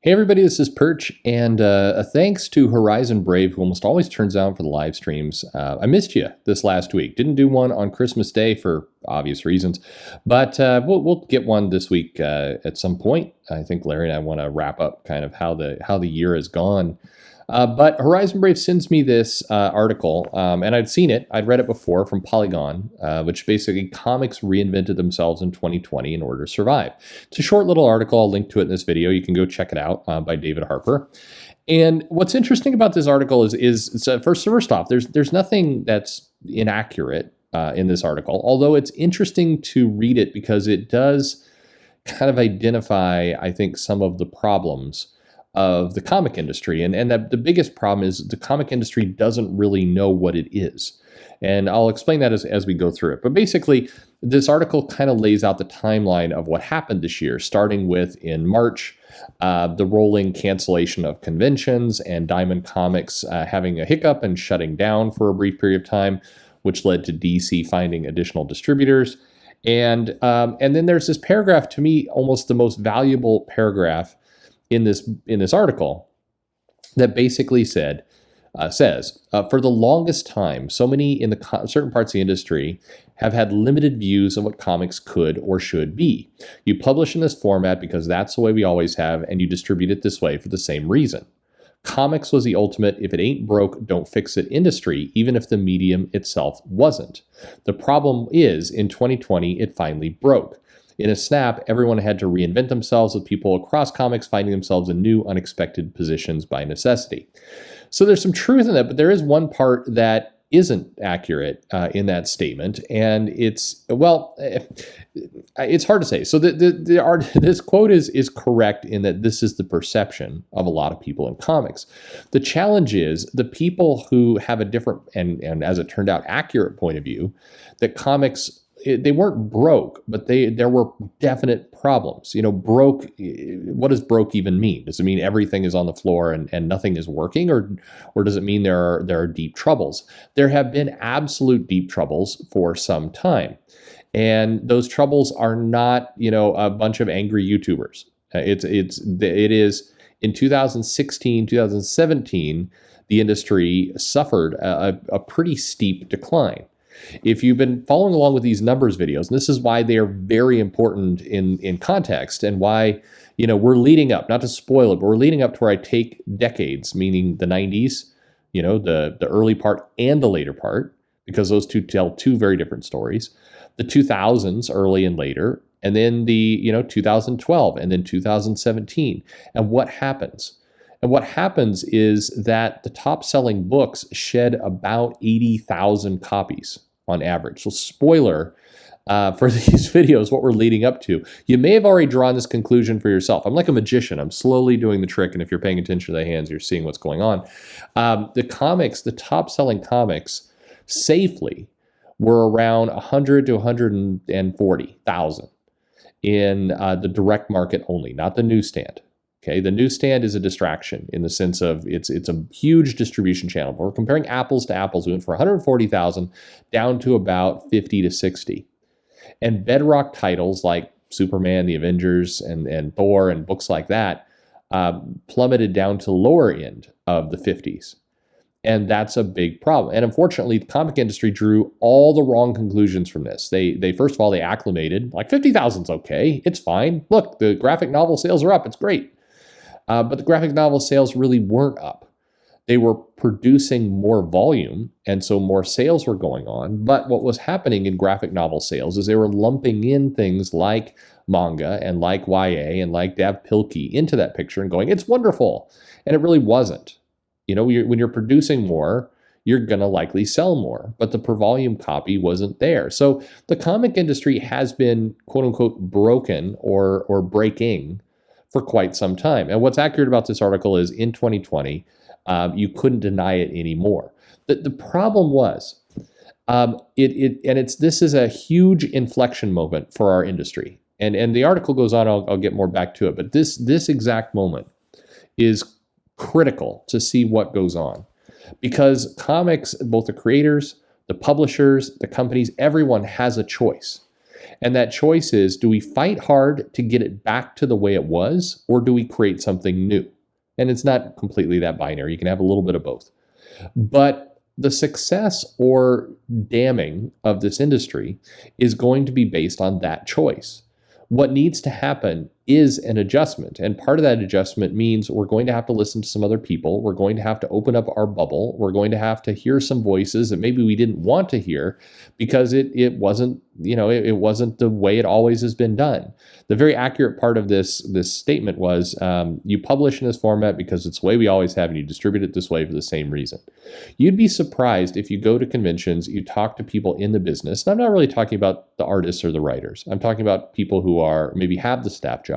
Hey everybody, this is Perch, and a thanks to Horizon Brave, who almost always turns out for the live streams. I missed you this last week. Didn't do one on Christmas Day for obvious reasons, but we'll get one this week at some point. I think Larry and I want to wrap up kind of how the year has gone. But Horizon Brave sends me this article, and I'd seen it. I'd read it before from Polygon, which basically comics reinvented themselves in 2020 in order to survive. It's a short little article. I'll link to it in this video. You can go check it out by David Harper. And what's interesting about this article is first off, there's nothing that's inaccurate in this article, although it's interesting to read it because it does kind of identify, I think, some of the problems of the comic industry. And that the biggest problem is the comic industry doesn't really know what it is. And I'll explain that as we go through it. But basically, this article kind of lays out the timeline of what happened this year, starting with in March, the rolling cancellation of conventions and Diamond Comics having a hiccup and shutting down for a brief period of time, which led to DC finding additional distributors. And then there's this paragraph, to me, almost the most valuable paragraph in this article, that basically says, for the longest time, so many in certain parts of the industry have had limited views of what comics could or should be. You publish in this format because that's the way we always have, and you distribute it this way for the same reason. Comics was the ultimate, if it ain't broke, don't fix it industry, even if the medium itself wasn't. The problem is, in 2020, it finally broke. In a snap, everyone had to reinvent themselves, with people across comics finding themselves in new, unexpected positions by necessity. So there's some truth in that, but there is one part that isn't accurate in that statement, and it's hard to say. So this quote is correct in that this is the perception of a lot of people in comics. The challenge is the people who have a different and as it turned out, accurate point of view that comics, they weren't broke, but there were definite problems. You know, broke, what does broke even mean? Does it mean everything is on the floor and nothing is working, or does it mean there are deep troubles? There have been absolute deep troubles for some time. And those troubles are not, a bunch of angry YouTubers. It is in 2016, 2017, the industry suffered a pretty steep decline. If you've been following along with these numbers videos, and this is why they are very important in context, and why, we're leading up, not to spoil it, but we're leading up to where I take decades, meaning the 90s, the early part and the later part, because those two tell two very different stories. The 2000s, early and later, and then the 2012, and then 2017. And what happens? And what happens is that the top-selling books shed about 80,000 copies on average. So spoiler for these videos, what we're leading up to. You may have already drawn this conclusion for yourself. I'm like a magician. I'm slowly doing the trick, and if you're paying attention to the hands, you're seeing what's going on. The top-selling comics, safely, were around 100 to 140,000 in the direct market only, not the newsstand. Okay, the newsstand is a distraction in the sense of it's a huge distribution channel. But we're comparing apples to apples. We went from 140,000 down to about 50 to 60. And bedrock titles like Superman, the Avengers, and Thor, and books like that plummeted down to lower end of the 50s. And that's a big problem. And unfortunately, the comic industry drew all the wrong conclusions from this. They first of all, they acclimated, like 50,000's okay, it's fine. Look, the graphic novel sales are up, it's great. But the graphic novel sales really weren't up. They were producing more volume, and so more sales were going on. But what was happening in graphic novel sales is they were lumping in things like manga and like YA and like Dav Pilkey into that picture and going, it's wonderful. And it really wasn't. When you're producing more, you're going to likely sell more, but the per volume copy wasn't there. So the comic industry has been, quote unquote, broken or breaking for quite some time. And what's accurate about this article is in 2020, you couldn't deny it anymore. The problem was, this is a huge inflection moment for our industry. And the article goes on, I'll get more back to it, but this exact moment is critical to see what goes on. Because comics, both the creators, the publishers, the companies, everyone has a choice. And that choice is, do we fight hard to get it back to the way it was, or do we create something new? And it's not completely that binary. You can have a little bit of both. But the success or damning of this industry is going to be based on that choice. What needs to happen is an adjustment. And part of that adjustment means we're going to have to listen to some other people. We're going to have to open up our bubble. We're going to have to hear some voices that maybe we didn't want to hear because it wasn't, it wasn't the way it always has been done. The very accurate part of this statement was, you publish in this format because it's the way we always have, and you distribute it this way for the same reason. You'd be surprised if you go to conventions, you talk to people in the business, and I'm not really talking about the artists or the writers. I'm talking about people who are maybe have the staff job.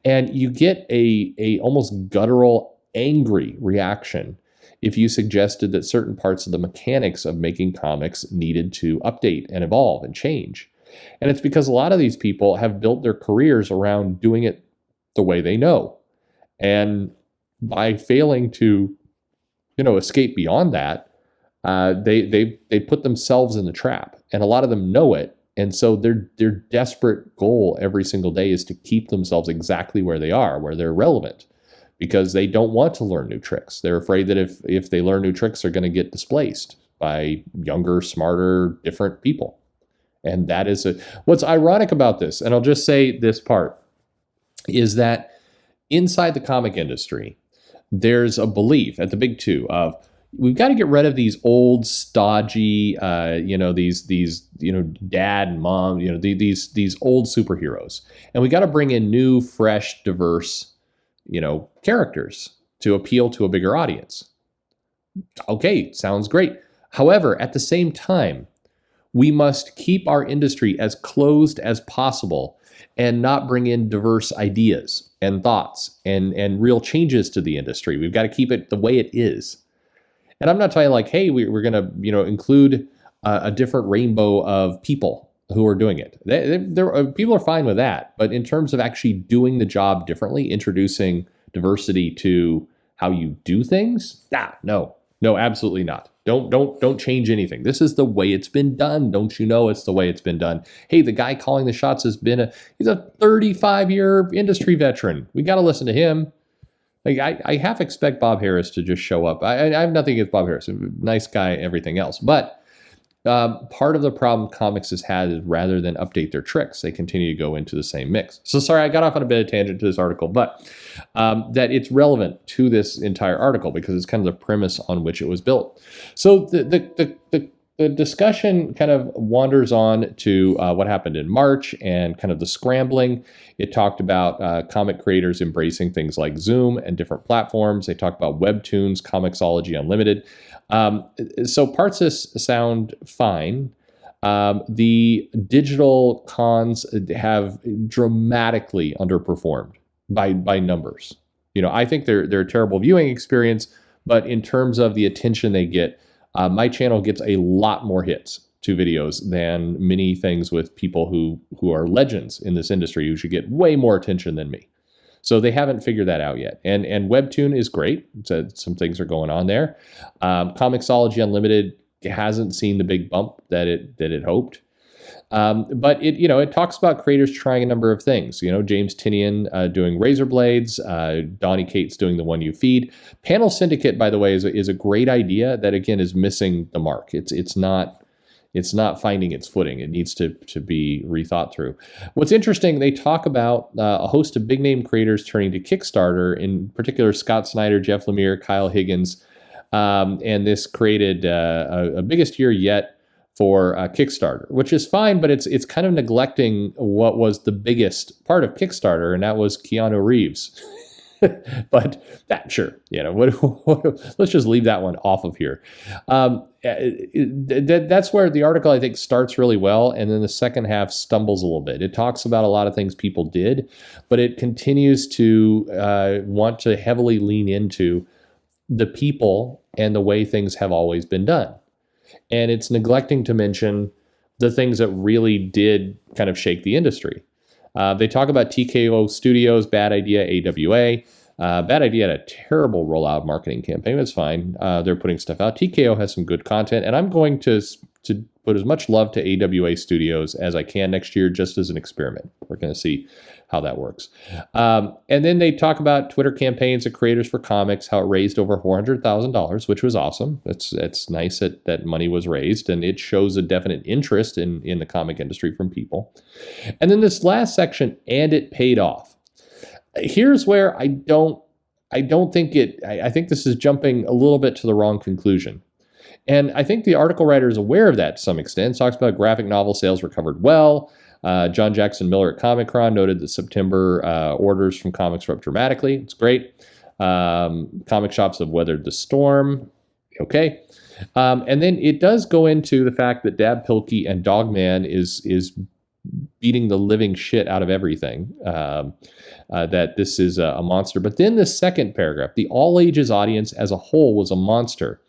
And you get a almost guttural, angry reaction if you suggested that certain parts of the mechanics of making comics needed to update and evolve and change. And it's because a lot of these people have built their careers around doing it the way they know. And by failing to, escape beyond that, they put themselves in the trap. And a lot of them know it. And so their desperate goal every single day is to keep themselves exactly where they are, where they're relevant, because they don't want to learn new tricks. They're afraid that if they learn new tricks, they're going to get displaced by younger, smarter, different people. And that is what's ironic about this, and I'll just say this part, is that inside the comic industry, there's a belief at the big two of, we've got to get rid of these old, stodgy, these dad and mom, these old superheroes, and we got to bring in new, fresh, diverse, characters to appeal to a bigger audience. Okay, sounds great. However, at the same time, we must keep our industry as closed as possible and not bring in diverse ideas and thoughts and real changes to the industry. We've got to keep it the way it is. And I'm not talking like, hey, we're going to, include a different rainbow of people who are doing it. People are fine with that. But in terms of actually doing the job differently, introducing diversity to how you do things, no, absolutely not. Don't change anything. This is the way it's been done. Don't you know it's the way it's been done? Hey, the guy calling the shots he's a 35-year industry veteran. We got to listen to him. Like I half expect Bob Harris to just show up. I have nothing against Bob Harris, nice guy, everything else. But part of the problem comics has had is rather than update their tricks, they continue to go into the same mix. So sorry, I got off on a bit of tangent to this article, but that it's relevant to this entire article because it's kind of the premise on which it was built. So the discussion kind of wanders on to what happened in March and kind of the scrambling. It talked about comic creators embracing things like Zoom and different platforms. They talked about Webtoons, Comixology Unlimited. So parts of this sound fine. The digital cons have dramatically underperformed by numbers. I think they're a terrible viewing experience, but in terms of the attention they get, my channel gets a lot more hits to videos than many things with people who are legends in this industry who should get way more attention than me. So they haven't figured that out yet. And Webtoon is great. So some things are going on there. Comixology Unlimited hasn't seen the big bump that it hoped. But it talks about creators trying a number of things. James Tinian doing razor blades, Donnie Cates doing the one you feed. Panel Syndicate, by the way, is a great idea that again is missing the mark. It's not finding its footing. It needs to be rethought through. What's interesting, they talk about a host of big name creators turning to Kickstarter, in particular Scott Snyder, Jeff Lemire, Kyle Higgins, and this created a biggest year yet for Kickstarter, which is fine, but it's kind of neglecting what was the biggest part of Kickstarter, and that was Keanu Reeves. But sure, let's just leave that one off of here. That's where the article, I think, starts really well, and then the second half stumbles a little bit. It talks about a lot of things people did, but it continues to want to heavily lean into the people and the way things have always been done. And it's neglecting to mention the things that really did kind of shake the industry. They talk about TKO Studios, bad idea, AWA. Bad Idea had a terrible rollout marketing campaign. That's fine. They're putting stuff out. TKO has some good content, and I'm going to put as much love to AWA Studios as I can next year, just as an experiment. We're going to see how that works. And then they talk about Twitter campaigns of creators for comics, how it raised over $400,000, which was awesome. It's nice that money was raised, and it shows a definite interest in the comic industry from people. And then this last section, and it paid off. Here's where I think this is jumping a little bit to the wrong conclusion. And I think the article writer is aware of that to some extent. Talks about graphic novel sales recovered well. John Jackson Miller at Comic-Con noted that September orders from comics were up dramatically. It's great. Comic shops have weathered the storm. Okay. And then it does go into the fact that Dab Pilkey and Dogman is beating the living shit out of everything, that this is a monster. But then the second paragraph, the all ages audience as a whole was a monster,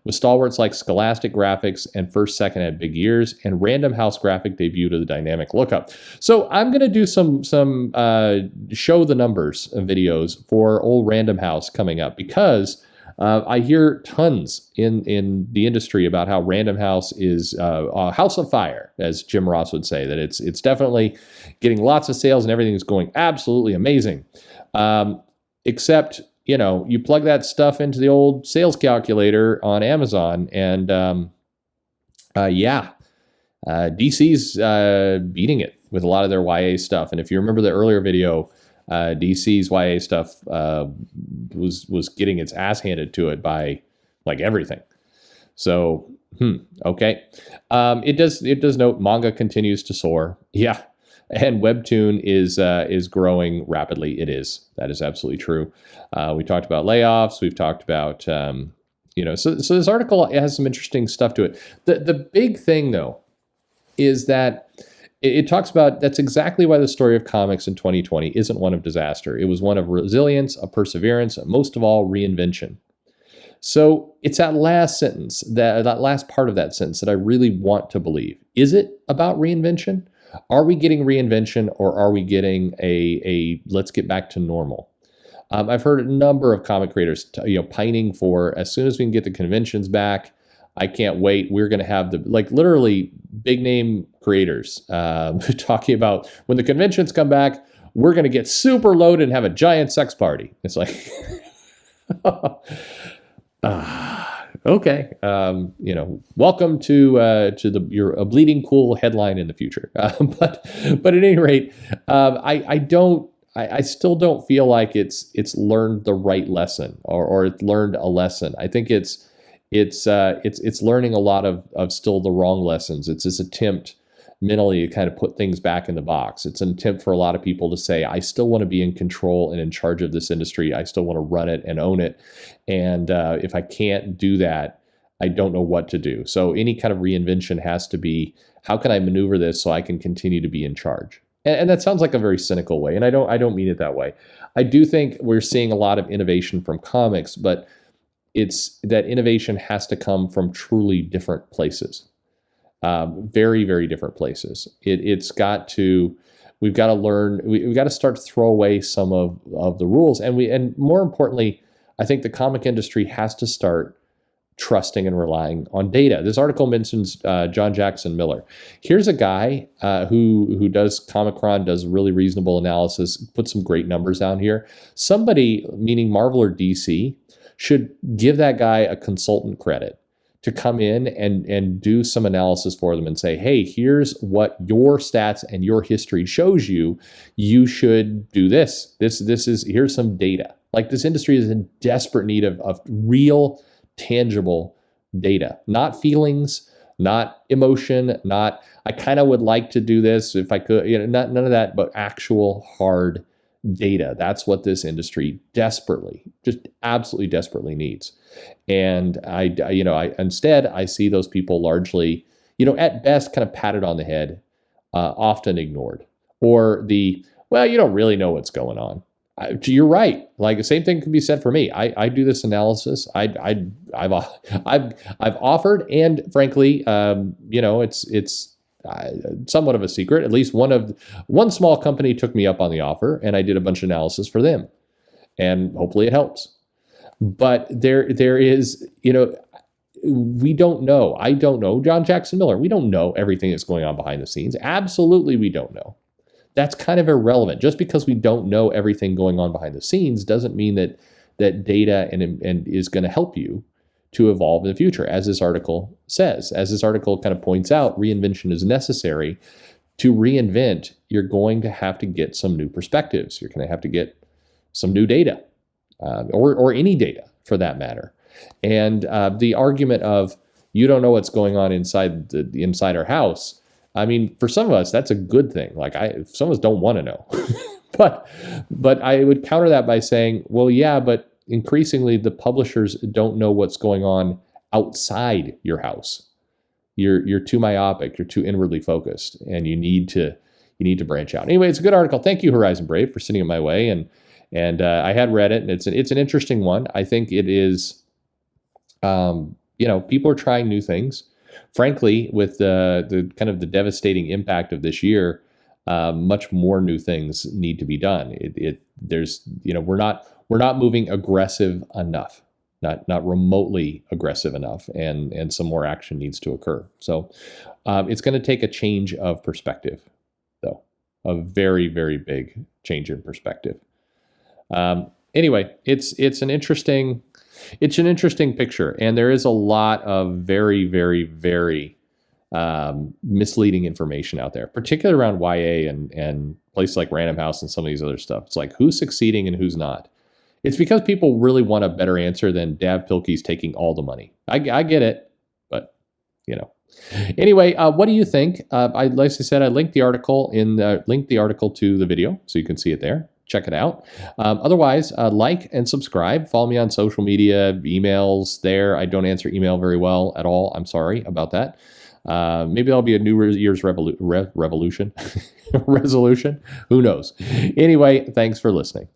with stalwarts like Scholastic Graphics and First Second had big ears, and Random House Graphic debuted the Dynamic Lookup. So I'm going to do some show the numbers videos for old Random House coming up, because I hear tons in the industry about how Random House is a house of fire, as Jim Ross would say, that it's definitely getting lots of sales and everything is going absolutely amazing. Except, you plug that stuff into the old sales calculator on Amazon, and DC's beating it with a lot of their YA stuff. And if you remember the earlier video, DC's YA stuff was getting its ass handed to it by like everything. So, okay. It does note manga continues to soar. Yeah. And Webtoon is growing rapidly. That is absolutely true. We talked about layoffs. We've talked about, so this article has some interesting stuff to it. The big thing though is that it talks about that's exactly why the story of comics in 2020 isn't one of disaster. It was one of resilience, a perseverance, and most of all, reinvention. So it's that last sentence, that last part of that sentence that I really want to believe. Is it about reinvention? Are we getting reinvention, or are we getting a let's get back to normal? I've heard a number of comic creators pining for, as soon as we can get the conventions back, I can't wait. We're going to have literally big name creators talking about when the conventions come back, we're going to get super loaded and have a giant sex party. It's like, okay, welcome to your a bleeding cool headline in the future. But at any rate, I still don't feel like it's learned the right lesson or it learned a lesson. I think it's learning a lot of still the wrong lessons. It's this attempt mentally to kind of put things back in the box. It's an attempt for a lot of people to say, I still want to be in control and in charge of this industry. I still want to run it and own it. And if I can't do that, I don't know what to do. So any kind of reinvention has to be, how can I maneuver this so I can continue to be in charge? And that sounds like a very cynical way. And I don't mean it that way. I do think we're seeing a lot of innovation from comics, but it's that innovation has to come from truly different places. Very, very different places. We've got to learn, we've got to start to throw away some of the rules. And more importantly, I think the comic industry has to start trusting and relying on data. This article mentions John Jackson Miller. Here's a guy who does Comic-Con, does really reasonable analysis, put some great numbers down here. Somebody, meaning Marvel or DC, should give that guy a consultant credit to come in and do some analysis for them and say, hey, here's what your stats and your history shows you. You should do this. Here's some data. Like, this industry is in desperate need of real, tangible data, not feelings, not emotion, not, I kind of would like to do this if I could, none of that, but actual hard data. That's what this industry desperately, just absolutely desperately needs. And instead I see those people largely, at best kind of patted on the head, often ignored, or you don't really know what's going on. You're right. Like, the same thing can be said for me. I do this analysis. I've offered, and frankly, it's somewhat of a secret. At least one small company took me up on the offer, and I did a bunch of analysis for them. and hopefully it helps. But there is, we don't know. I don't know. John Jackson Miller, we don't know everything that's going on behind the scenes. Absolutely, we don't know. That's kind of irrelevant. Just because we don't know everything going on behind the scenes doesn't mean that data and is going to help you to evolve in the future. As this article says, as this article kind of points out, reinvention is necessary. To reinvent, you're going to have to get some new perspectives. You're going to have to get some new data, or any data for that matter. And the argument of you don't know what's going on inside our house. I mean, for some of us, that's a good thing. Like some of us don't want to know, but I would counter that by saying, well, yeah, but increasingly the publishers don't know what's going on outside your house. You're too myopic, you're too inwardly focused, and you need to branch out. Anyway, it's a good article. Thank you, Horizon Brave, for sending it my way, and I had read it, and it's an interesting one. I think it is, people are trying new things. Frankly, with the kind of the devastating impact of this year, much more new things need to be done. We're not moving aggressive enough. Not remotely aggressive enough, and some more action needs to occur. So it's going to take a change of perspective, though, a very, very big change in perspective. Anyway, it's an interesting picture, and there is a lot of very, very, very misleading information out there, particularly around YA and places like Random House and some of these other stuff. It's like who's succeeding and who's not. It's because people really want a better answer than Dav Pilkey's taking all the money. I get it, but Anyway, what do you think? Like I said, I linked the article to the video, so you can see it there. Check it out. Otherwise, like and subscribe. Follow me on social media, emails there. I don't answer email very well at all. I'm sorry about that. Maybe that'll be a New Year's revolution. Resolution. Who knows? Anyway, thanks for listening.